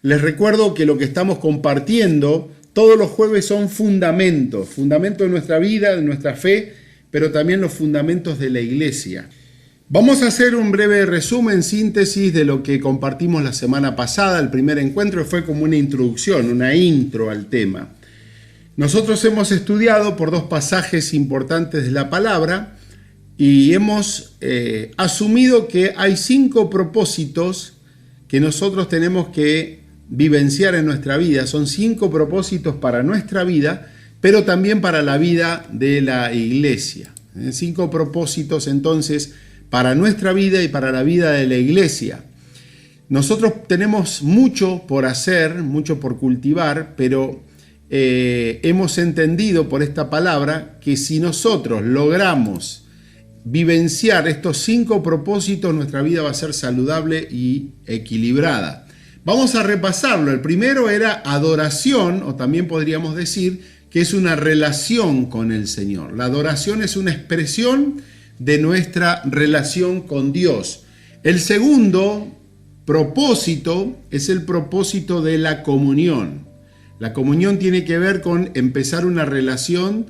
Les recuerdo que lo que estamos compartiendo todos los jueves son fundamentos de nuestra vida, de nuestra fe, pero también los fundamentos de la iglesia. Vamos a hacer un breve resumen, síntesis de lo que compartimos la semana pasada. El primer encuentro fue como una introducción, una intro al tema. Nosotros hemos estudiado por dos pasajes importantes de la palabra y hemos asumido que hay 5 propósitos que nosotros tenemos que vivenciar en nuestra vida. Son 5 propósitos para nuestra vida, pero también para la vida de la iglesia. 5 propósitos entonces para nuestra vida y para la vida de la iglesia. Nosotros tenemos mucho por hacer, mucho por cultivar, pero hemos entendido por esta palabra que si nosotros logramos vivenciar estos 5 propósitos, nuestra vida va a ser saludable y equilibrada. Vamos a repasarlo. El primero era adoración, o también podríamos decir que es una relación con el Señor. La adoración es una expresión de nuestra relación con Dios. El segundo propósito es el propósito de la comunión. La comunión tiene que ver con empezar una relación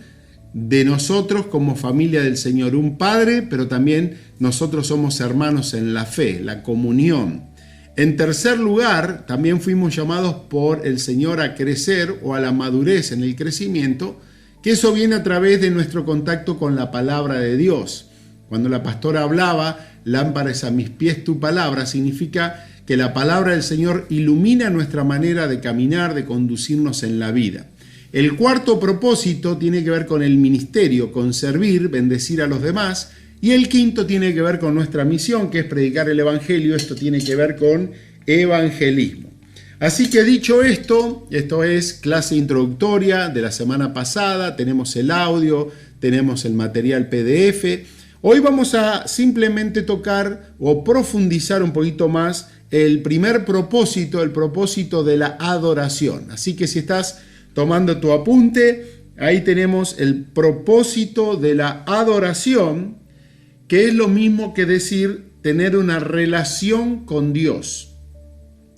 de nosotros como familia del Señor, un Padre, pero también nosotros somos hermanos en la fe, la comunión. En tercer lugar, también fuimos llamados por el Señor a crecer o a la madurez en el crecimiento, que eso viene a través de nuestro contacto con la palabra de Dios. Cuando la pastora hablaba, lámpara es a mis pies tu palabra, significa que la palabra del Señor ilumina nuestra manera de caminar, de conducirnos en la vida. El cuarto propósito tiene que ver con el ministerio, con servir, bendecir a los demás. Y el quinto tiene que ver con nuestra misión, que es predicar el evangelio. Esto tiene que ver con evangelismo. Así que dicho esto es clase introductoria de la semana pasada. Tenemos el audio, tenemos el material PDF. Hoy vamos a simplemente tocar o profundizar un poquito más el primer propósito, el propósito de la adoración. Así que si estás tomando tu apunte, ahí tenemos el propósito de la adoración, que es lo mismo que decir tener una relación con Dios.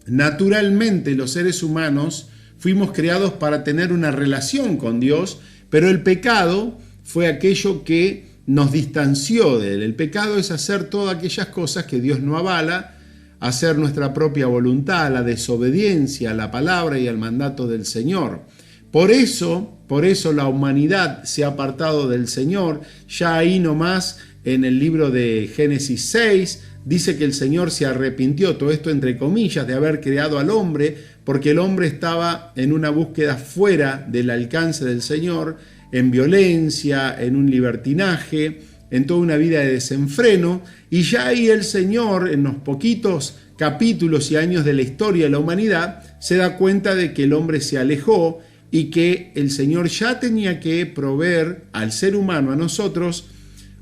Naturalmente, los seres humanos fuimos creados para tener una relación con Dios, pero el pecado fue aquello que nos distanció de Él. El pecado es hacer todas aquellas cosas que Dios no avala, hacer nuestra propia voluntad, la desobediencia a la palabra y al mandato del Señor. Por eso la humanidad se ha apartado del Señor. Ya ahí nomás en el libro de Génesis 6 dice que el Señor se arrepintió, todo esto entre comillas, de haber creado al hombre, porque el hombre estaba en una búsqueda fuera del alcance del Señor, en violencia, en un libertinaje, en toda una vida de desenfreno, y ya ahí el Señor, en los poquitos capítulos y años de la historia de la humanidad, se da cuenta de que el hombre se alejó y que el Señor ya tenía que proveer al ser humano, a nosotros,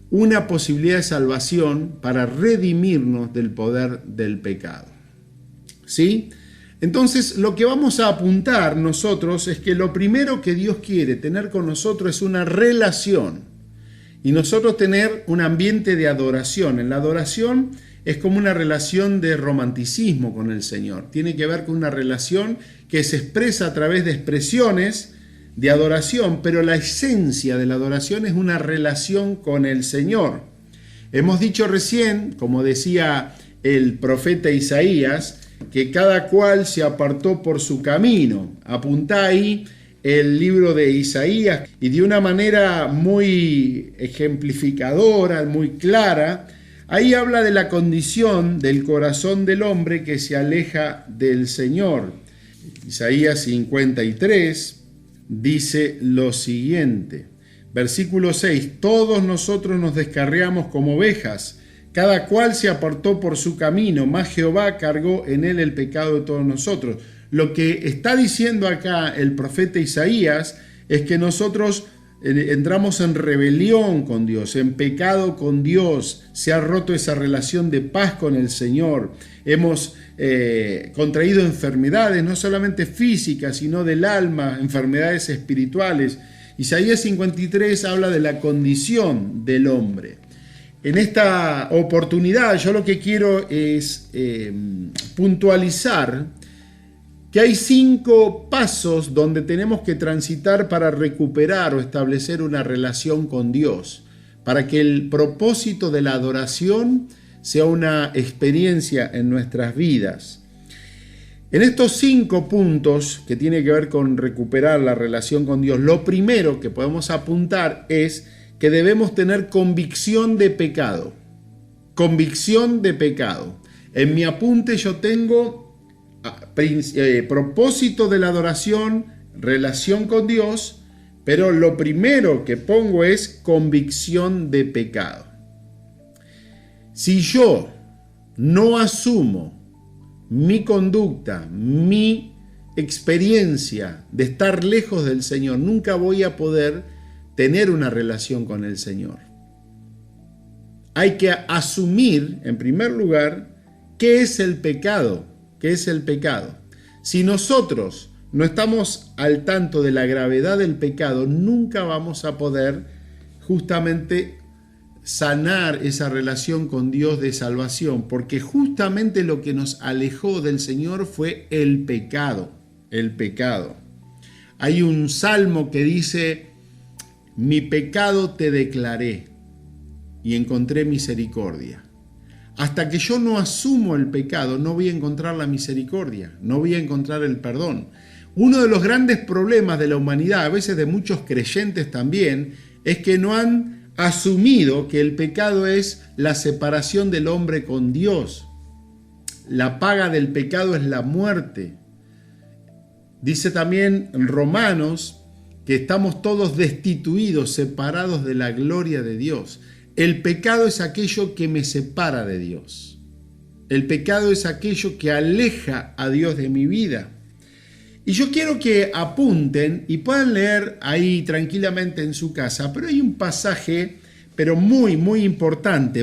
una posibilidad de salvación para redimirnos del poder del pecado. ¿Sí? Entonces, lo que vamos a apuntar nosotros es que lo primero que Dios quiere tener con nosotros es una relación. Y nosotros tener un ambiente de adoración. En la adoración es como una relación de romanticismo con el Señor. Tiene que ver con una relación que se expresa a través de expresiones de adoración, pero la esencia de la adoración es una relación con el Señor. Hemos dicho recién, como decía el profeta Isaías, que cada cual se apartó por su camino. Apuntá ahí el libro de Isaías y de una manera muy ejemplificadora, muy clara, ahí habla de la condición del corazón del hombre que se aleja del Señor. Isaías 53 dice lo siguiente, versículo 6, todos nosotros nos descarriamos como ovejas, cada cual se apartó por su camino, mas Jehová cargó en él el pecado de todos nosotros. Lo que está diciendo acá el profeta Isaías es que nosotros entramos en rebelión con Dios, en pecado con Dios, se ha roto esa relación de paz con el Señor, hemos contraído enfermedades, no solamente físicas, sino del alma, enfermedades espirituales. Isaías 53 habla de la condición del hombre. En esta oportunidad yo lo que quiero es puntualizar que hay 5 pasos donde tenemos que transitar para recuperar o establecer una relación con Dios, para que el propósito de la adoración sea una experiencia en nuestras vidas. En estos 5 puntos que tiene que ver con recuperar la relación con Dios, lo primero que podemos apuntar es que debemos tener convicción de pecado. Convicción de pecado. En mi apunte yo tengo propósito de la adoración, relación con Dios, pero lo primero que pongo es convicción de pecado. Si yo no asumo mi conducta, mi experiencia de estar lejos del Señor, nunca voy a poder tener una relación con el Señor. Hay que asumir, en primer lugar, qué es el pecado. ¿Qué es el pecado? Si nosotros no estamos al tanto de la gravedad del pecado, nunca vamos a poder justamente sanar esa relación con Dios de salvación, porque justamente lo que nos alejó del Señor fue el pecado. El pecado. Hay un salmo que dice: mi pecado te declaré y encontré misericordia. Hasta que yo no asumo el pecado, no voy a encontrar la misericordia, no voy a encontrar el perdón. Uno de los grandes problemas de la humanidad, a veces de muchos creyentes también, es que no han asumido que el pecado es la separación del hombre con Dios. La paga del pecado es la muerte. Dice también en Romanos que estamos todos destituidos, separados de la gloria de Dios. El pecado es aquello que me separa de Dios. El pecado es aquello que aleja a Dios de mi vida. Y yo quiero que apunten y puedan leer ahí tranquilamente en su casa, pero hay un pasaje, pero muy importante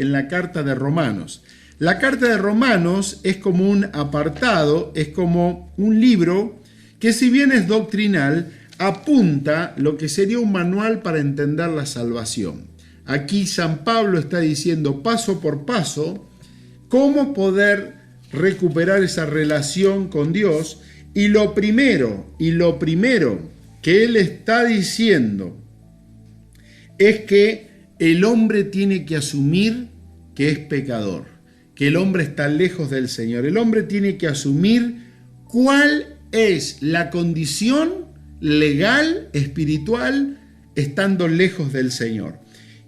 en la carta de Romanos. La carta de Romanos es como un apartado, es como un libro que, si bien es doctrinal, apunta lo que sería un manual para entender la salvación. Aquí San Pablo está diciendo paso por paso cómo poder recuperar esa relación con Dios, y lo primero que él está diciendo es que el hombre tiene que asumir que es pecador, que el hombre está lejos del Señor. El hombre tiene que asumir cuál es la condición legal, espiritual, estando lejos del Señor.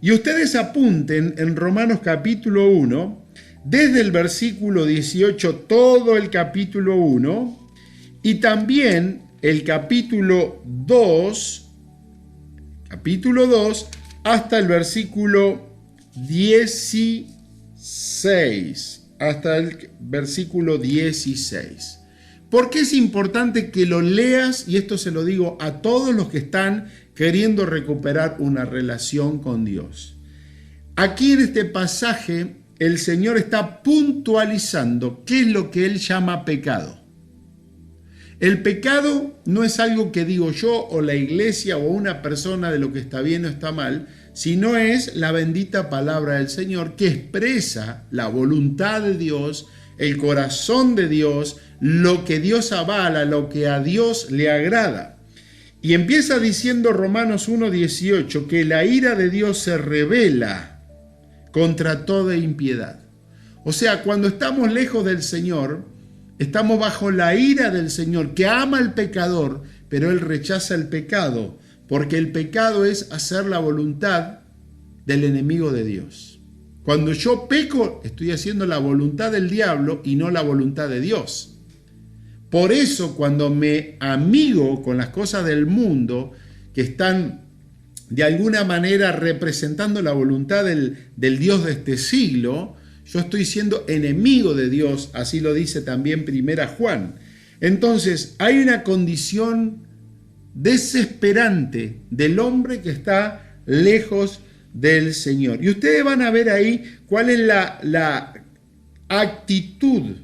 Y ustedes apunten en Romanos capítulo 1, desde el versículo 18, todo el capítulo 1, y también el capítulo 2, hasta el versículo 16, hasta el versículo 16. ¿Por qué es importante que lo leas? Y esto se lo digo a todos los que están queriendo recuperar una relación con Dios. Aquí en este pasaje el Señor está puntualizando qué es lo que Él llama pecado. El pecado no es algo que digo yo o la iglesia o una persona de lo que está bien o está mal, sino es la bendita palabra del Señor que expresa la voluntad de Dios, el corazón de Dios, lo que Dios avala, lo que a Dios le agrada. Y empieza diciendo Romanos 1:18 que la ira de Dios se revela contra toda impiedad. O sea, cuando estamos lejos del Señor, estamos bajo la ira del Señor, que ama al pecador, pero Él rechaza el pecado, porque el pecado es hacer la voluntad del enemigo de Dios. Cuando yo peco, estoy haciendo la voluntad del diablo y no la voluntad de Dios. Por eso, cuando me amigo con las cosas del mundo, que están de alguna manera representando la voluntad del Dios de este siglo, yo estoy siendo enemigo de Dios, así lo dice también Primera Juan. Entonces, hay una condición desesperante del hombre que está lejos del Señor. Y ustedes van a ver ahí cuál es la actitud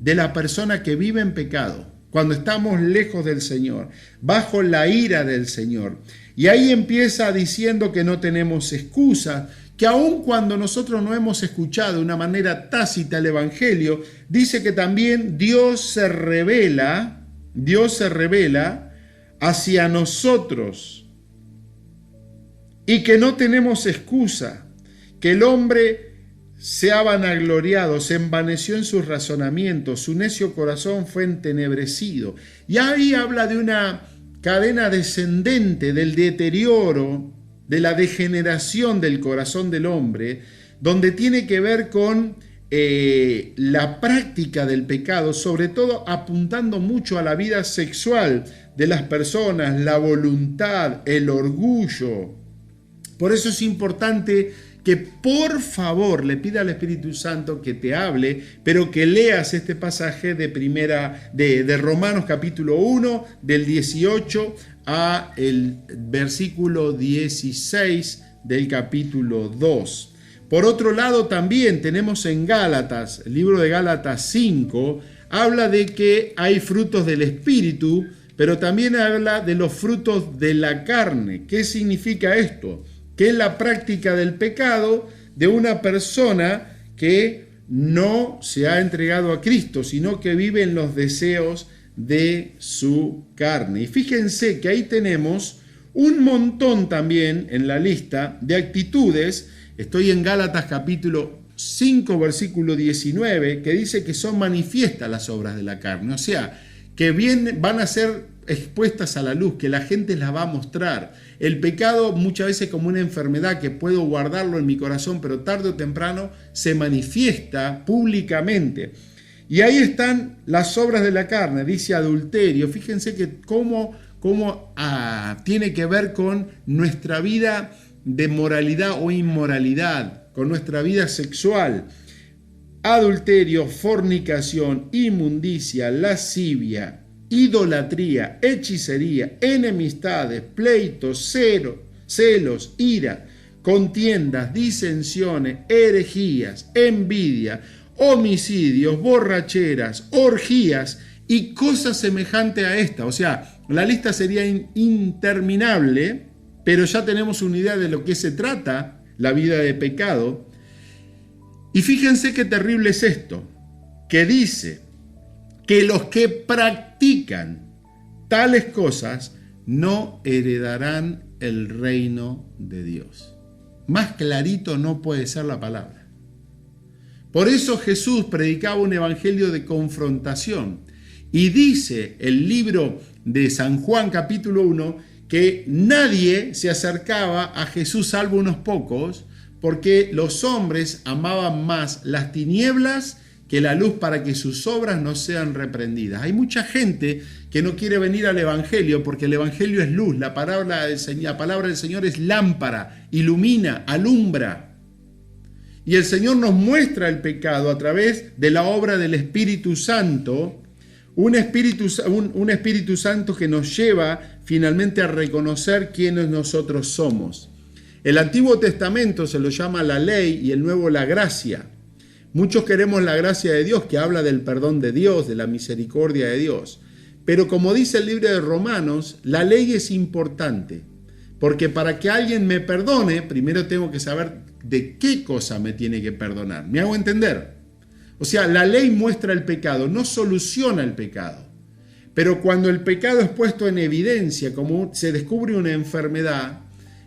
de la persona que vive en pecado, cuando estamos lejos del Señor, bajo la ira del Señor. Y ahí empieza diciendo que no tenemos excusa, que aun cuando nosotros no hemos escuchado de una manera tácita el Evangelio, dice que también Dios se revela hacia nosotros y que no tenemos excusa, que el hombre se ha vanagloriado, se envaneció en sus razonamientos, su necio corazón fue entenebrecido. Y ahí habla de una cadena descendente del deterioro, de la degeneración del corazón del hombre, donde tiene que ver con la práctica del pecado, sobre todo apuntando mucho a la vida sexual de las personas, la voluntad, el orgullo. Por eso es importante que por favor le pida al Espíritu Santo que te hable, pero que leas este pasaje de Romanos capítulo 1, del 18 a el versículo 16 del capítulo 2. Por otro lado, también tenemos en Gálatas, el libro de Gálatas 5, habla de que hay frutos del Espíritu, pero también habla de los frutos de la carne. ¿Qué significa esto? Que es la práctica del pecado de una persona que no se ha entregado a Cristo, sino que vive en los deseos de su carne. Y fíjense que ahí tenemos un montón también en la lista de actitudes. Estoy en Gálatas capítulo 5, versículo 19, que dice que son manifiestas las obras de la carne. O sea, que van a ser expuestas a la luz, que la gente las va a mostrar. El pecado muchas veces como una enfermedad que puedo guardarlo en mi corazón, pero tarde o temprano se manifiesta públicamente. Y ahí están las obras de la carne, dice adulterio. Fíjense que cómo tiene que ver con nuestra vida de moralidad o inmoralidad, con nuestra vida sexual. Adulterio, fornicación, inmundicia, lascivia, idolatría, hechicería, enemistades, pleitos, celos, ira, contiendas, disensiones, herejías, envidia, homicidios, borracheras, orgías y cosas semejantes a esta. O sea, la lista sería interminable, pero ya tenemos una idea de lo que se trata la vida de pecado. Y fíjense qué terrible es esto, que dice que los que practican tales cosas no heredarán el reino de Dios. Más clarito no puede ser la palabra. Por eso Jesús predicaba un evangelio de confrontación. Y dice el libro de San Juan capítulo 1 que nadie se acercaba a Jesús salvo unos pocos, porque los hombres amaban más las tinieblas que la luz para que sus obras no sean reprendidas. Hay mucha gente que no quiere venir al Evangelio porque el Evangelio es luz, la palabra del Señor es lámpara, ilumina, alumbra. Y el Señor nos muestra el pecado a través de la obra del Espíritu Santo, un Espíritu Santo que nos lleva finalmente a reconocer quiénes nosotros somos. El Antiguo Testamento se lo llama la ley y el Nuevo la gracia. Muchos queremos la gracia de Dios, que habla del perdón de Dios, de la misericordia de Dios. Pero como dice el libro de Romanos, la ley es importante, porque para que alguien me perdone, primero tengo que saber de qué cosa me tiene que perdonar. ¿Me hago entender? O sea, la ley muestra el pecado, no soluciona el pecado. Pero cuando el pecado es puesto en evidencia, como se descubre una enfermedad,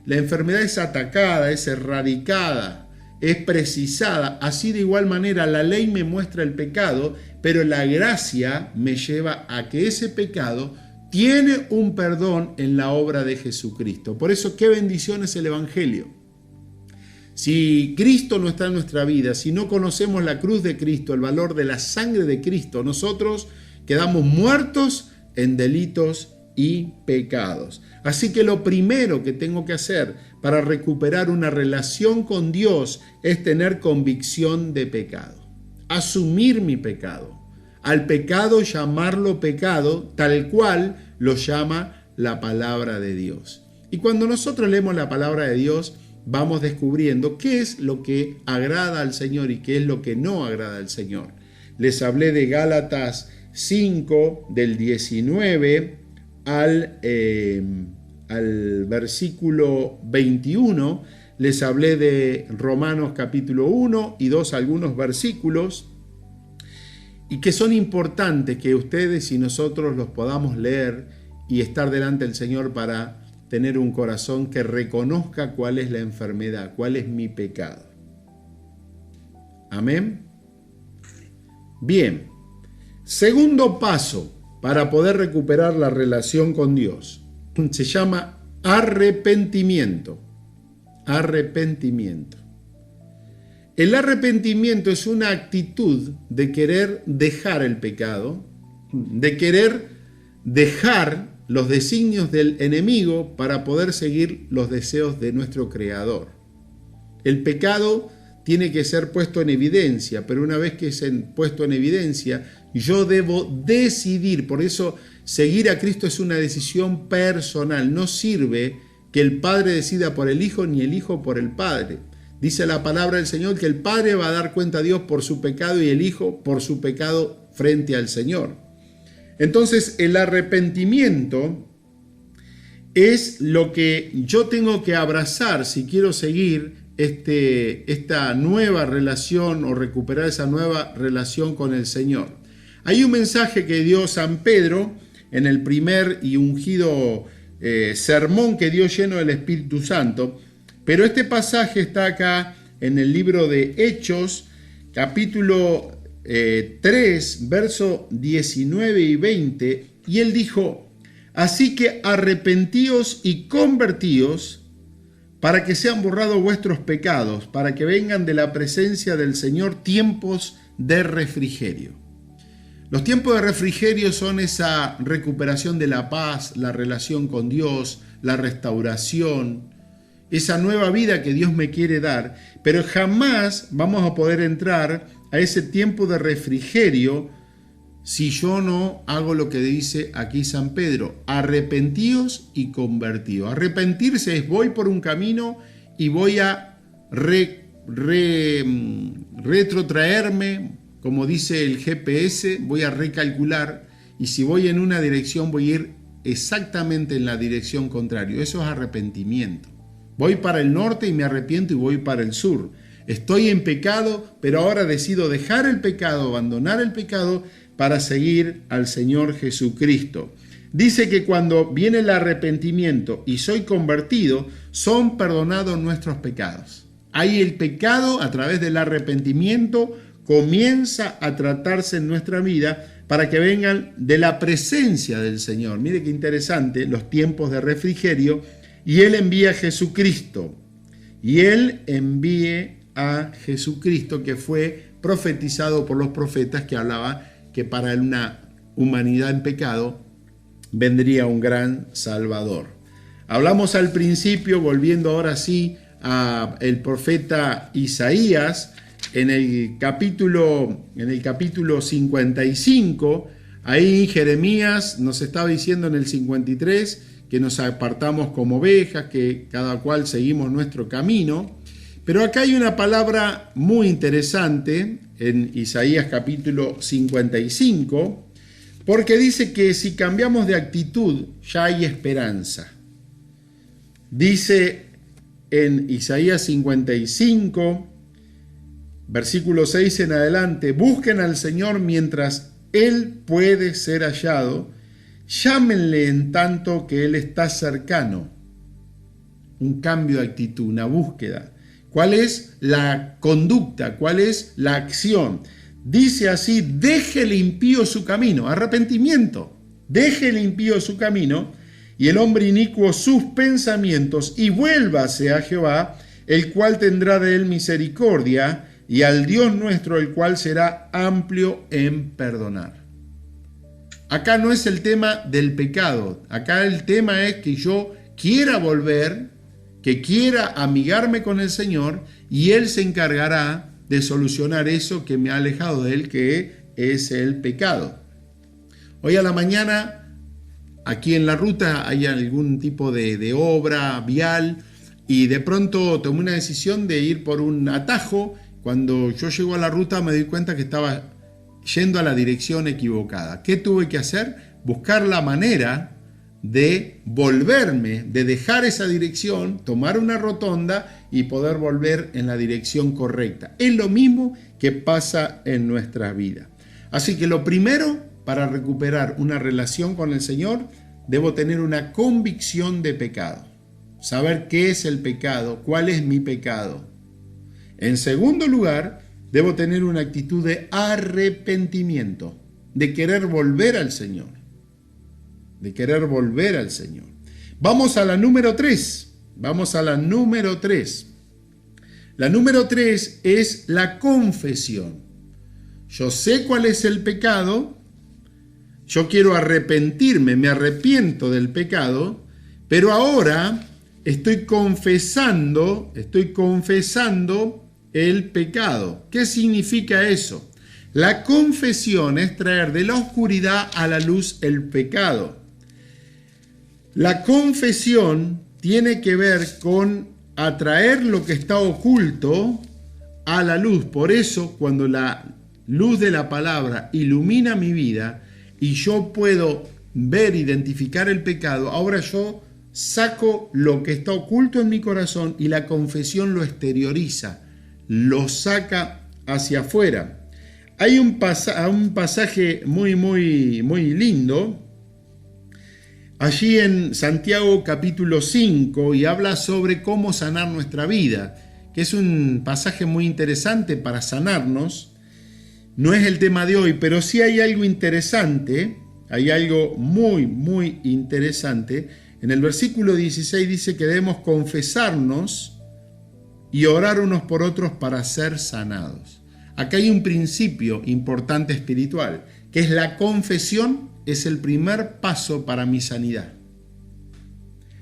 la enfermedad es atacada, es erradicada, es precisada. Así de igual manera la ley me muestra el pecado, pero la gracia me lleva a que ese pecado tiene un perdón en la obra de Jesucristo. Por eso, qué bendición es el Evangelio. Si Cristo no está en nuestra vida, si no conocemos la cruz de Cristo, el valor de la sangre de Cristo, nosotros quedamos muertos en delitos y pecados. Así que lo primero que tengo que hacer para recuperar una relación con Dios es tener convicción de pecado, asumir mi pecado, al pecado llamarlo pecado tal cual lo llama la palabra de Dios. Y cuando nosotros leemos la palabra de Dios, vamos descubriendo qué es lo que agrada al Señor y qué es lo que no agrada al Señor. Les hablé de Gálatas 5, del 19 al versículo 21. les hablé de Romanos capítulo 1 y 2, algunos versículos, y que son importantes que ustedes y nosotros los podamos leer y estar delante del Señor para tener un corazón que reconozca cuál es la enfermedad, cuál es mi pecado. Amén. Bien, segundo paso para poder recuperar la relación con Dios se llama arrepentimiento. Arrepentimiento. El arrepentimiento es una actitud de querer dejar el pecado, de querer dejar los designios del enemigo para poder seguir los deseos de nuestro Creador. El pecado tiene que ser puesto en evidencia, pero una vez que es puesto en evidencia, yo debo decidir. Por eso seguir a Cristo es una decisión personal. No sirve que el Padre decida por el Hijo ni el Hijo por el Padre. Dice la palabra del Señor que el Padre va a dar cuenta a Dios por su pecado y el Hijo por su pecado frente al Señor. Entonces el arrepentimiento es lo que yo tengo que abrazar si quiero seguir esta nueva relación o recuperar esa nueva relación con el Señor. Hay un mensaje que dio San Pedro en el primer y ungido sermón que dio lleno del Espíritu Santo, pero este pasaje está acá en el libro de Hechos, capítulo 3, verso 19 y 20, y él dijo: así que arrepentíos y convertíos para que sean borrados vuestros pecados, para que vengan de la presencia del Señor tiempos de refrigerio. Los tiempos de refrigerio son esa recuperación de la paz, la relación con Dios, la restauración, esa nueva vida que Dios me quiere dar, pero jamás vamos a poder entrar a ese tiempo de refrigerio si yo no hago lo que dice aquí San Pedro: arrepentíos y convertíos. Arrepentirse es voy por un camino y voy a retrotraerme, como dice el GPS, voy a recalcular, y si voy en una dirección voy a ir exactamente en la dirección contraria. Eso es arrepentimiento. Voy para el norte y me arrepiento y voy para el sur. Estoy en pecado, pero ahora decido dejar el pecado, abandonar el pecado para seguir al Señor Jesucristo. Dice que cuando viene el arrepentimiento y soy convertido, son perdonados nuestros pecados. Ahí el pecado, a través del arrepentimiento, comienza a tratarse en nuestra vida para que vengan de la presencia del Señor. Mire qué interesante, los tiempos de refrigerio, y Él envía a Jesucristo. Y Él envíe a Jesucristo, que fue profetizado por los profetas, que hablaba que para una humanidad en pecado vendría un gran Salvador. Hablamos al principio, volviendo ahora sí a el profeta Isaías, en el capítulo 55, ahí Jeremías nos estaba diciendo en el 53 que nos apartamos como ovejas, que cada cual seguimos nuestro camino. Pero acá hay una palabra muy interesante en Isaías capítulo 55, porque dice que si cambiamos de actitud ya hay esperanza. Dice en Isaías 55, versículo 6 en adelante: busquen al Señor mientras Él puede ser hallado, llámenle en tanto que Él está cercano. Un cambio de actitud, una búsqueda. ¿Cuál es la conducta? ¿Cuál es la acción? Dice así: deje el impío su camino, arrepentimiento. Deje el impío su camino y el hombre inicuo sus pensamientos, y vuélvase a Jehová, el cual tendrá de él misericordia, y al Dios nuestro, el cual será amplio en perdonar. Acá no es el tema del pecado, acá el tema es que yo quiera volver, que quiera amigarme con el Señor, y Él se encargará de solucionar eso que me ha alejado de Él, que es el pecado. Hoy a la mañana, aquí en la ruta, hay algún tipo de obra vial, y de pronto tomé una decisión de ir por un atajo. Cuando yo llego a la ruta me di cuenta que estaba yendo a la dirección equivocada. ¿Qué tuve que hacer? Buscar la manera de volverme, de dejar esa dirección, tomar una rotonda y poder volver en la dirección correcta. Es lo mismo que pasa en nuestra vida. Así que lo primero, para recuperar una relación con el Señor, debo tener una convicción de pecado. Saber qué es el pecado, cuál es mi pecado. En segundo lugar, debo tener una actitud de arrepentimiento, de querer volver al Señor. De querer volver al Señor. Vamos a la número 3. Vamos a la número 3. La número 3 es la confesión. Yo sé cuál es el pecado. Yo quiero arrepentirme, me arrepiento del pecado, pero ahora estoy confesando el pecado. ¿Qué significa eso? La confesión es traer de la oscuridad a la luz el pecado. La confesión tiene que ver con atraer lo que está oculto a la luz. Por eso, cuando la luz de la palabra ilumina mi vida y yo puedo ver, identificar el pecado, ahora yo saco lo que está oculto en mi corazón y la confesión lo exterioriza, lo saca hacia afuera. Hay un pasaje muy lindo allí en Santiago capítulo 5 y habla sobre cómo sanar nuestra vida, que es un pasaje muy interesante para sanarnos. No es el tema de hoy, pero sí hay algo interesante, hay algo muy interesante. En el versículo 16 dice que debemos confesarnos y orar unos por otros para ser sanados. Acá hay un principio importante espiritual, que es la confesión. Es el primer paso para mi sanidad.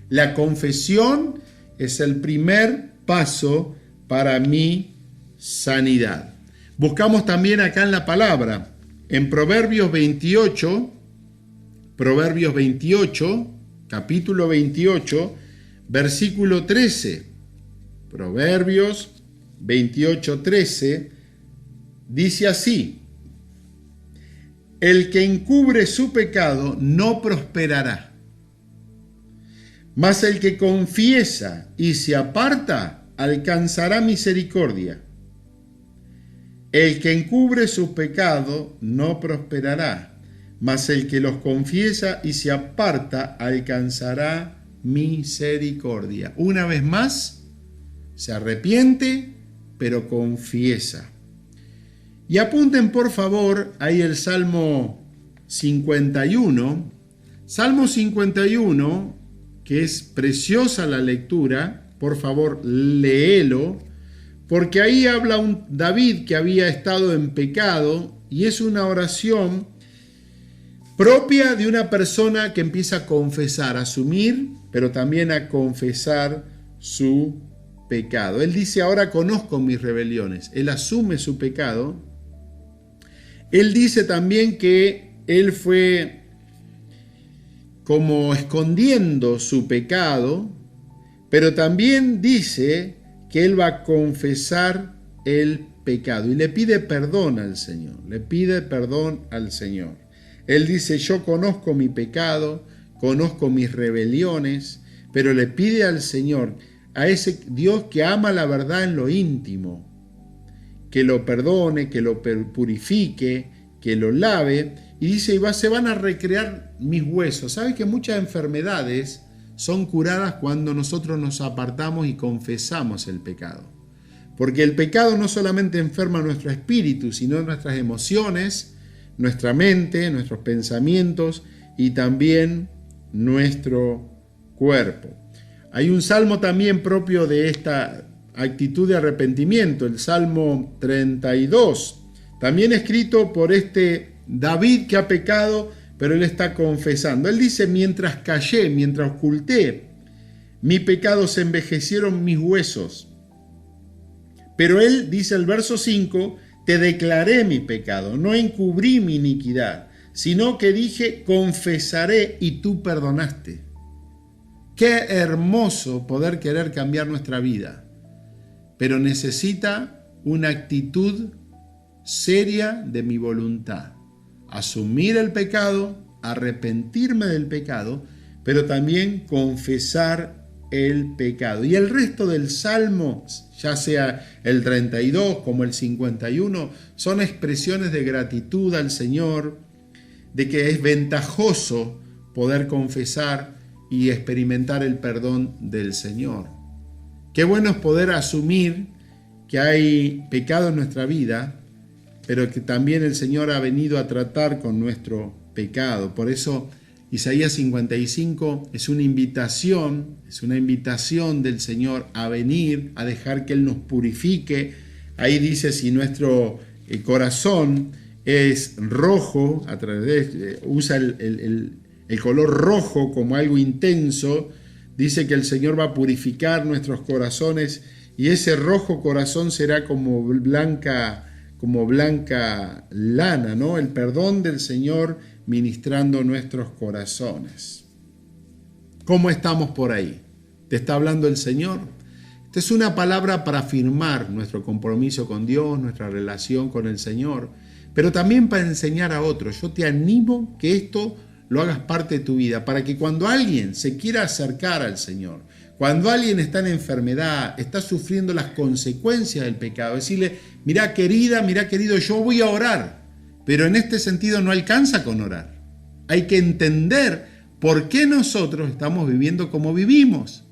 La confesión es el primer paso para mi sanidad. Buscamos también acá en la palabra, en Proverbios 28, capítulo 28, versículo 13. Proverbios 28, 13, dice así: el que encubre su pecado no prosperará, mas el que confiesa y se aparta alcanzará misericordia. El que encubre su pecado no prosperará, mas el que los confiesa y se aparta alcanzará misericordia. Una vez más, se arrepiente, pero confiesa. Y apunten por favor ahí el Salmo 51. Salmo 51, que es preciosa la lectura. Por favor, léelo. Porque ahí habla un David que había estado en pecado y es una oración propia de una persona que empieza a confesar, a asumir, pero también a confesar su pecado. Él dice: ahora conozco mis rebeliones. Él asume su pecado. Él dice también que él fue como escondiendo su pecado, pero también dice que él va a confesar el pecado y le pide perdón al Señor, le pide perdón al Señor. Él dice: yo conozco mi pecado, conozco mis rebeliones, pero le pide al Señor, a ese Dios que ama la verdad en lo íntimo, que lo perdone, que lo purifique, que lo lave, y dice: se van a recrear mis huesos. ¿Sabes que muchas enfermedades son curadas cuando nosotros nos apartamos y confesamos el pecado? Porque el pecado no solamente enferma nuestro espíritu, sino nuestras emociones, nuestra mente, nuestros pensamientos y también nuestro cuerpo. Hay un salmo también propio de esta actitud de arrepentimiento, el Salmo 32, también escrito por este David que ha pecado, pero él está confesando. Él dice: mientras callé, mientras oculté mi pecado, se envejecieron mis huesos. Pero él dice el verso 5: te declaré mi pecado, no encubrí mi iniquidad, sino que dije: confesaré, y tú perdonaste. Qué hermoso poder querer cambiar nuestra vida, pero necesita una actitud seria de mi voluntad. Asumir el pecado, arrepentirme del pecado, pero también confesar el pecado. Y el resto del Salmo, ya sea el 32 como el 51, son expresiones de gratitud al Señor, de que es ventajoso poder confesar y experimentar el perdón del Señor. Qué bueno es poder asumir que hay pecado en nuestra vida, pero que también el Señor ha venido a tratar con nuestro pecado. Por eso Isaías 55 es una invitación del Señor a venir, a dejar que Él nos purifique. Ahí dice, si nuestro corazón es rojo, usa el color rojo como algo intenso, dice que el Señor va a purificar nuestros corazones y ese rojo corazón será como blanca lana, ¿no? El perdón del Señor ministrando nuestros corazones. ¿Cómo estamos por ahí? ¿Te está hablando el Señor? Esta es una palabra para afirmar nuestro compromiso con Dios, nuestra relación con el Señor, pero también para enseñar a otros. Yo te animo que esto lo hagas parte de tu vida, para que cuando alguien se quiera acercar al Señor, cuando alguien está en enfermedad, está sufriendo las consecuencias del pecado, decirle, mirá querida, mirá querido, yo voy a orar, pero en este sentido no alcanza con orar. Hay que entender por qué nosotros estamos viviendo como vivimos.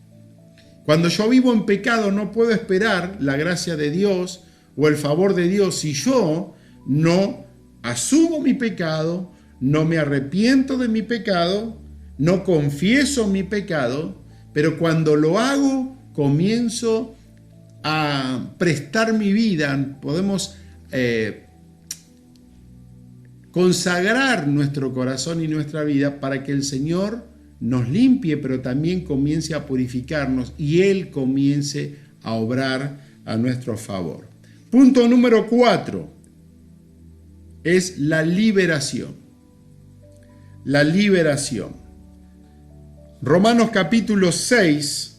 Cuando yo vivo en pecado no puedo esperar la gracia de Dios o el favor de Dios si yo no asumo mi pecado, no me arrepiento de mi pecado, no confieso mi pecado, pero cuando lo hago comienzo a prestar mi vida, podemos consagrar nuestro corazón y nuestra vida para que el Señor nos limpie, pero también comience a purificarnos y Él comience a obrar a nuestro favor. Punto número 4 es la liberación. La liberación. Romanos capítulo 6,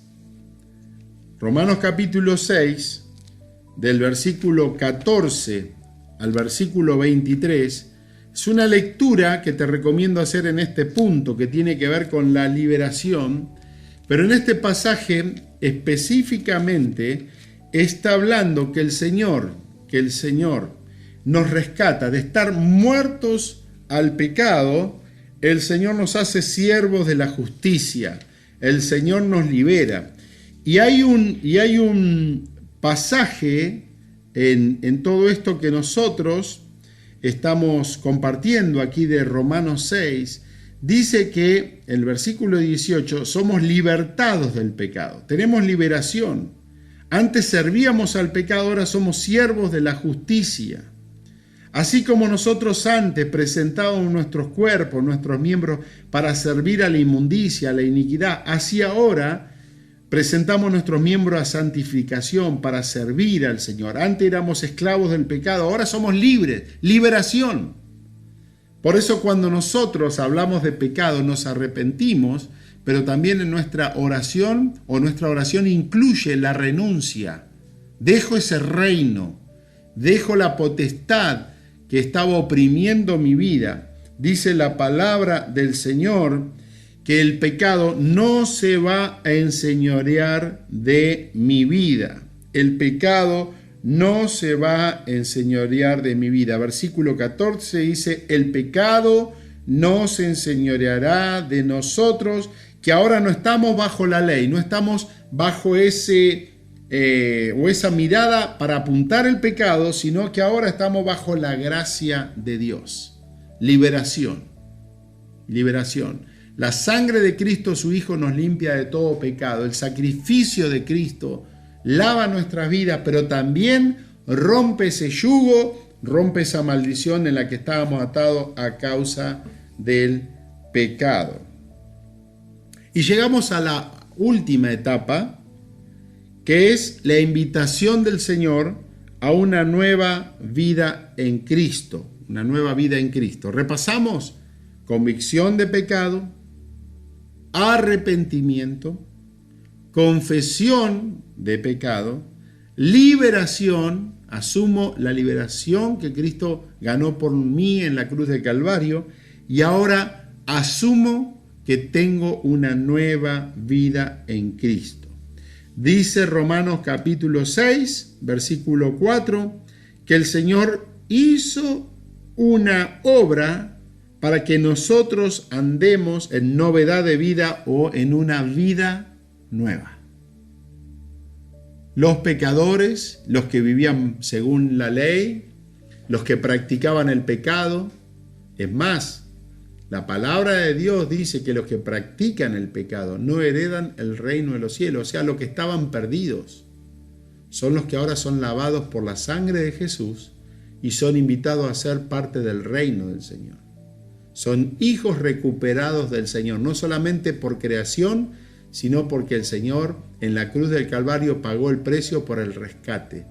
del versículo 14 al versículo 23, es una lectura que te recomiendo hacer en este punto que tiene que ver con la liberación, pero en este pasaje específicamente está hablando que el Señor nos rescata de estar muertos al pecado. El Señor nos hace siervos de la justicia, el Señor nos libera. Y hay un pasaje en todo esto que nosotros estamos compartiendo aquí de Romanos 6, dice que el versículo 18, somos libertados del pecado, tenemos liberación. Antes servíamos al pecado, ahora somos siervos de la justicia. Así como nosotros antes presentábamos nuestros cuerpos, nuestros miembros para servir a la inmundicia, a la iniquidad, así ahora presentamos nuestros miembros a santificación para servir al Señor. Antes éramos esclavos del pecado, ahora somos libres, liberación. Por eso cuando nosotros hablamos de pecado nos arrepentimos, pero también en nuestra oración incluye la renuncia. Dejo ese reino, dejo la potestad que estaba oprimiendo mi vida. Dice la palabra del Señor que el pecado no se va a enseñorear de mi vida. El pecado no se va a enseñorear de mi vida. Versículo 14 dice, el pecado no se enseñoreará de nosotros, que ahora no estamos bajo la ley, no estamos bajo esa mirada para apuntar el pecado, sino que ahora estamos bajo la gracia de Dios. Liberación. La sangre de Cristo, su Hijo, nos limpia de todo pecado. El sacrificio de Cristo lava nuestras vidas, pero también rompe ese yugo, rompe esa maldición en la que estábamos atados a causa del pecado. Y llegamos a la última etapa, que es la invitación del Señor a una nueva vida en Cristo. Una nueva vida en Cristo. Repasamos: convicción de pecado, arrepentimiento, confesión de pecado, liberación, asumo la liberación que Cristo ganó por mí en la cruz del Calvario, y ahora asumo que tengo una nueva vida en Cristo. Dice Romanos capítulo 6, versículo 4, que el Señor hizo una obra para que nosotros andemos en novedad de vida o en una vida nueva. Los pecadores, los que vivían según la ley, los que practicaban el pecado, es más, la palabra de Dios dice que los que practican el pecado no heredan el reino de los cielos, o sea, los que estaban perdidos son los que ahora son lavados por la sangre de Jesús y son invitados a ser parte del reino del Señor. Son hijos recuperados del Señor, no solamente por creación, sino porque el Señor en la cruz del Calvario pagó el precio por el rescate.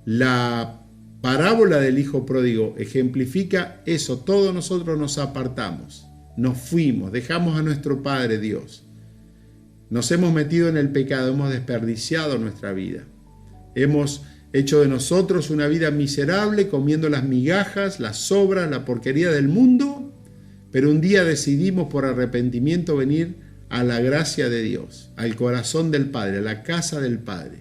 La parábola del hijo pródigo ejemplifica eso. Todos nosotros nos apartamos, nos fuimos, dejamos a nuestro Padre Dios. Nos hemos metido en el pecado, hemos desperdiciado nuestra vida. Hemos hecho de nosotros una vida miserable, comiendo las migajas, las sobras, la porquería del mundo, pero un día decidimos por arrepentimiento venir a la gracia de Dios, al corazón del Padre, a la casa del Padre.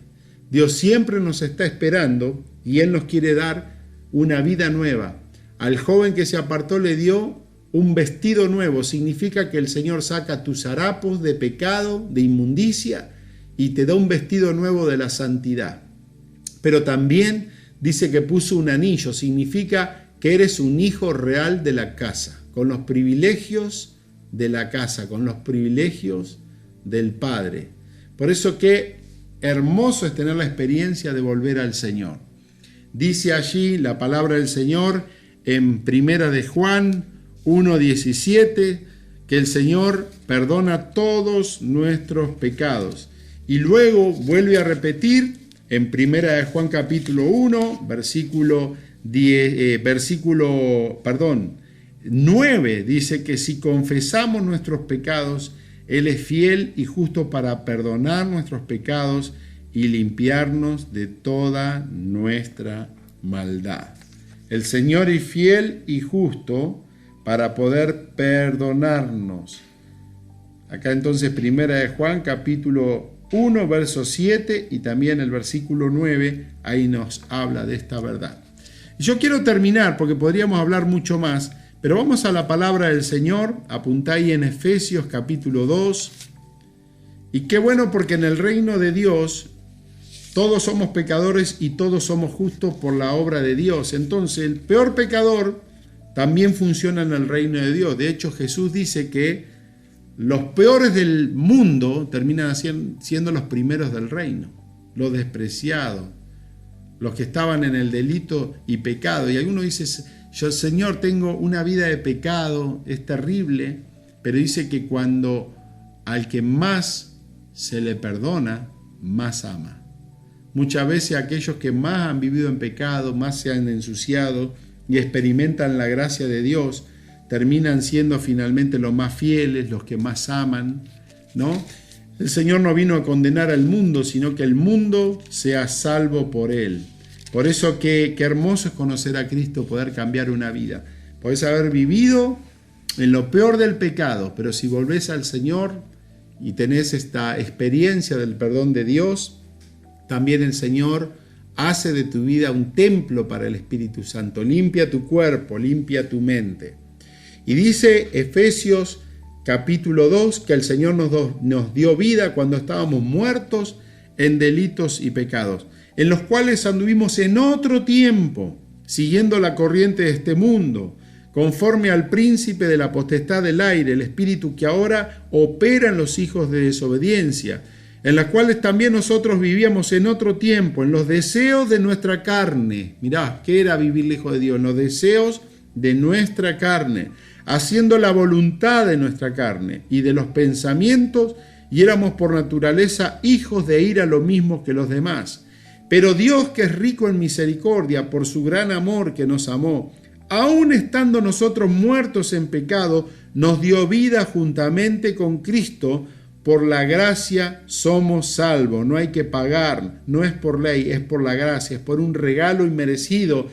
Dios siempre nos está esperando y Él nos quiere dar una vida nueva. Al joven que se apartó le dio un vestido nuevo. Significa que el Señor saca tus harapos de pecado, de inmundicia, y te da un vestido nuevo de la santidad. Pero también dice que puso un anillo. Significa que eres un hijo real de la casa, con los privilegios de la casa, con los privilegios del Padre. Por eso qué hermoso es tener la experiencia de volver al Señor. Dice allí la palabra del Señor en Primera de Juan 1:17 que el Señor perdona todos nuestros pecados. Y luego vuelve a repetir en Primera de Juan capítulo 1, versículo 9, dice que si confesamos nuestros pecados, Él es fiel y justo para perdonar nuestros pecados y limpiarnos de toda nuestra maldad. El Señor es fiel y justo para poder perdonarnos. Acá entonces Primera de Juan capítulo 1, verso 7 y también el versículo 9, ahí nos habla de esta verdad. Yo quiero terminar porque podríamos hablar mucho más, pero vamos a la palabra del Señor. Apuntá ahí en Efesios capítulo 2. Y qué bueno, porque en el reino de Dios todos somos pecadores y todos somos justos por la obra de Dios. Entonces el peor pecador también funciona en el reino de Dios. De hecho, Jesús dice que los peores del mundo terminan siendo los primeros del reino, los despreciados, los que estaban en el delito y pecado. Y alguno dice, yo, Señor, tengo una vida de pecado, es terrible, pero dice que cuando al que más se le perdona, más ama. Muchas veces aquellos que más han vivido en pecado, más se han ensuciado y experimentan la gracia de Dios, terminan siendo finalmente los más fieles, los que más aman, ¿no? El Señor no vino a condenar al mundo, sino que el mundo sea salvo por Él. Por eso qué hermoso es conocer a Cristo, poder cambiar una vida. Podés haber vivido en lo peor del pecado, pero si volvés al Señor y tenés esta experiencia del perdón de Dios, también el Señor hace de tu vida un templo para el Espíritu Santo. Limpia tu cuerpo, limpia tu mente. Y dice Efesios capítulo 2 que el Señor nos dio vida cuando estábamos muertos en delitos y pecados, en los cuales anduvimos en otro tiempo, siguiendo la corriente de este mundo, conforme al príncipe de la potestad del aire, el espíritu que ahora opera en los hijos de desobediencia, en las cuales también nosotros vivíamos en otro tiempo, en los deseos de nuestra carne. Mirá, ¿qué era vivir lejos de Dios? En los deseos de nuestra carne, haciendo la voluntad de nuestra carne y de los pensamientos, y éramos por naturaleza hijos de ira lo mismo que los demás. Pero Dios, que es rico en misericordia, por su gran amor que nos amó, aun estando nosotros muertos en pecado, nos dio vida juntamente con Cristo. Por la gracia somos salvos, no hay que pagar, no es por ley, es por la gracia, es por un regalo inmerecido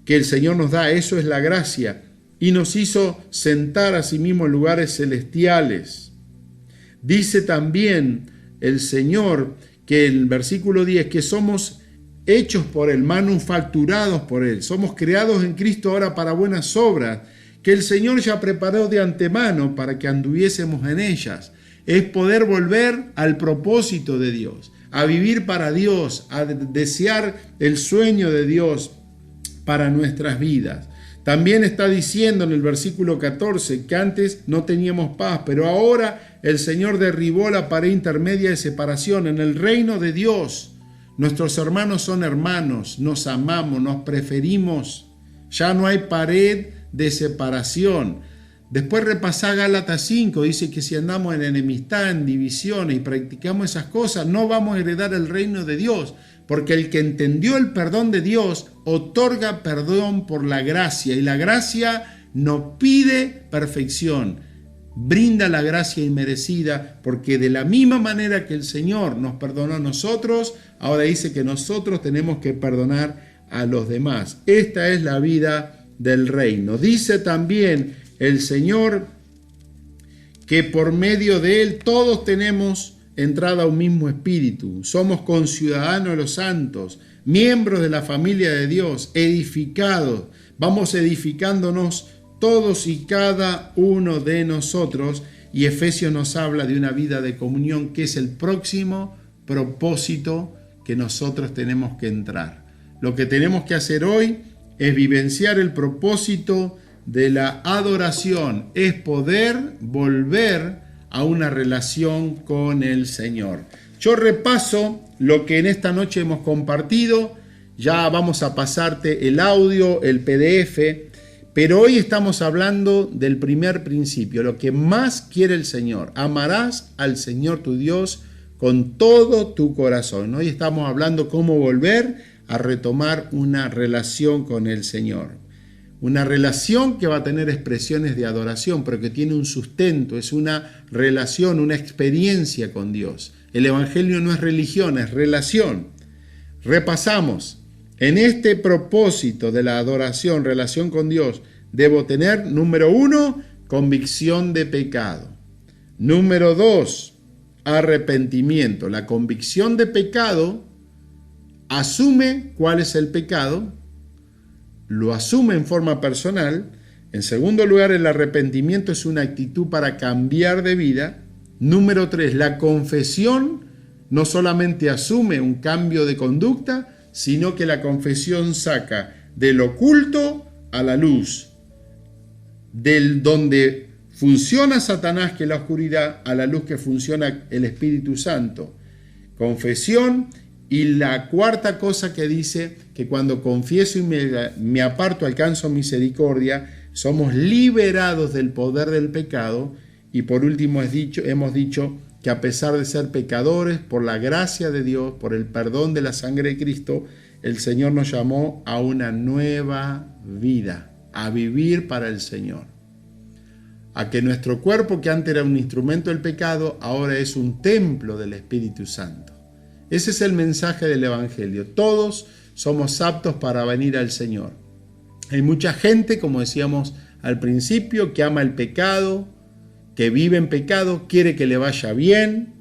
que el Señor nos da. Eso es la gracia. y nos hizo sentar a sí mismo en lugares celestiales. Dice también el Señor que en el versículo 10 que somos hechos por Él, manufacturados por Él, somos creados en Cristo ahora para buenas obras, que el Señor ya preparó de antemano para que anduviésemos en ellas. Es poder volver al propósito de Dios, a vivir para Dios, a desear el sueño de Dios para nuestras vidas. También está diciendo en el versículo 14 que antes no teníamos paz, pero ahora el Señor derribó la pared intermedia de separación en el reino de Dios. Nuestros hermanos son hermanos, nos amamos, nos preferimos. Ya no hay pared de separación. Después repasá Gálatas 5, dice que si andamos en enemistad, en divisiones y practicamos esas cosas, no vamos a heredar el reino de Dios, porque el que entendió el perdón de Dios otorga perdón por la gracia, y la gracia no pide perfección, brinda la gracia inmerecida, porque de la misma manera que el Señor nos perdonó a nosotros, ahora dice que nosotros tenemos que perdonar a los demás. Esta es la vida del reino. Dice también el Señor que por medio de Él todos tenemos entrada a un mismo espíritu. Somos conciudadanos de los santos, miembros de la familia de Dios, edificados. Vamos edificándonos todos y cada uno de nosotros. Y Efesios nos habla de una vida de comunión, que es el próximo propósito que nosotros tenemos que entrar. Lo que tenemos que hacer hoy es vivenciar el propósito de la adoración, es poder volver a una relación con el Señor. Yo repaso lo que en esta noche hemos compartido, ya vamos a pasarte el audio, el PDF, pero hoy estamos hablando del primer principio, lo que más quiere el Señor. Amarás al Señor tu Dios con todo tu corazón. Hoy estamos hablando cómo volver a retomar una relación con el Señor. Una relación que va a tener expresiones de adoración, pero que tiene un sustento, es una relación, una experiencia con Dios. El Evangelio no es religión, es relación. Repasamos. En este propósito de la adoración, relación con Dios, debo tener, número 1, convicción de pecado. Número 2, arrepentimiento. La convicción de pecado asume cuál es el pecado, lo asume en forma personal. En segundo lugar, el arrepentimiento es una actitud para cambiar de vida. Número 3, la confesión no solamente asume un cambio de conducta, sino que la confesión saca del oculto a la luz, del donde funciona Satanás, que es la oscuridad, a la luz que funciona el Espíritu Santo. Confesión. Y la cuarta cosa que dice, que cuando confieso y me aparto alcanzo misericordia, somos liberados del poder del pecado. Y por último hemos dicho que a pesar de ser pecadores, por la gracia de Dios, por el perdón de la sangre de Cristo, el Señor nos llamó a una nueva vida, a vivir para el Señor. A que nuestro cuerpo, que antes era un instrumento del pecado, ahora es un templo del Espíritu Santo. Ese es el mensaje del Evangelio. Todos somos aptos para venir al Señor. Hay mucha gente, como decíamos al principio, que ama el pecado, que vive en pecado, quiere que le vaya bien,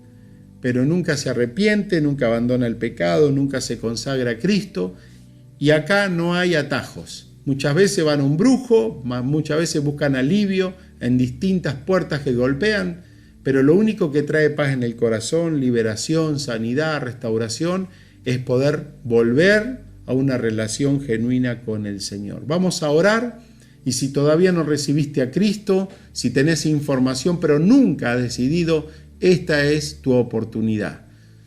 pero nunca se arrepiente, nunca abandona el pecado, nunca se consagra a Cristo. Y acá no hay atajos. Muchas veces van a un brujo, muchas veces buscan alivio en distintas puertas que golpean, pero lo único que trae paz en el corazón, liberación, sanidad, restauración, es poder volver a una relación genuina con el Señor. Vamos a orar, y si todavía no recibiste a Cristo, si tenés información pero nunca has decidido, esta es tu oportunidad.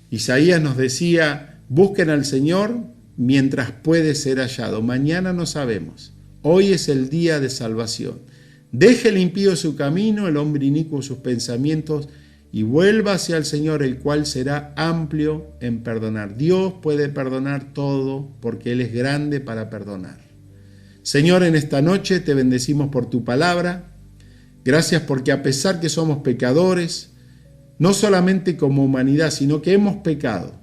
Isaías nos decía, busquen al Señor mientras puede ser hallado. Mañana no sabemos. Hoy es el día de salvación. Deje el impío su camino, el hombre inicuo sus pensamientos, y vuelva hacia el Señor, el cual será amplio en perdonar. Dios puede perdonar todo porque Él es grande para perdonar. Señor, en esta noche te bendecimos por tu palabra. Gracias porque a pesar que somos pecadores, no solamente como humanidad, sino que hemos pecado,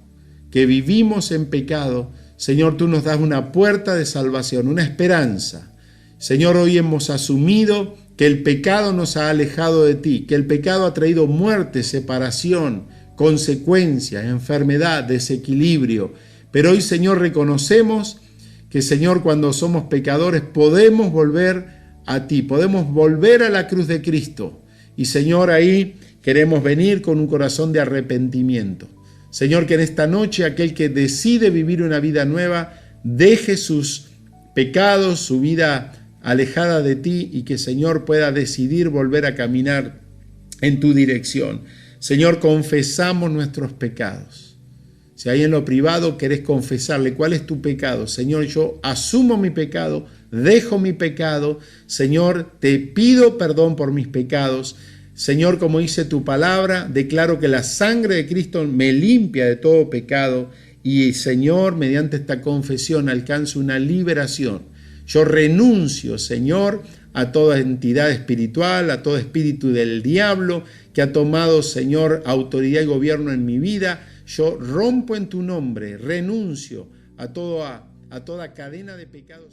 que vivimos en pecado, Señor, tú nos das una puerta de salvación, una esperanza. Señor, hoy hemos asumido que el pecado nos ha alejado de ti, que el pecado ha traído muerte, separación, consecuencias, enfermedad, desequilibrio. Pero hoy, Señor, reconocemos que, Señor, cuando somos pecadores podemos volver a ti, podemos volver a la cruz de Cristo. Y, Señor, ahí queremos venir con un corazón de arrepentimiento. Señor, que en esta noche aquel que decide vivir una vida nueva deje sus pecados, su vida alejada de ti, y que, Señor, pueda decidir volver a caminar en tu dirección. Señor, confesamos nuestros pecados. Si ahí en lo privado querés confesarle cuál es tu pecado, Señor, yo asumo mi pecado, dejo mi pecado, Señor, te pido perdón por mis pecados. Señor, como dice tu palabra, declaro que la sangre de Cristo me limpia de todo pecado y, Señor, mediante esta confesión alcanzo una liberación. Yo renuncio, Señor, a toda entidad espiritual, a todo espíritu del diablo que ha tomado, Señor, autoridad y gobierno en mi vida. Yo rompo en tu nombre, renuncio a toda cadena de pecados.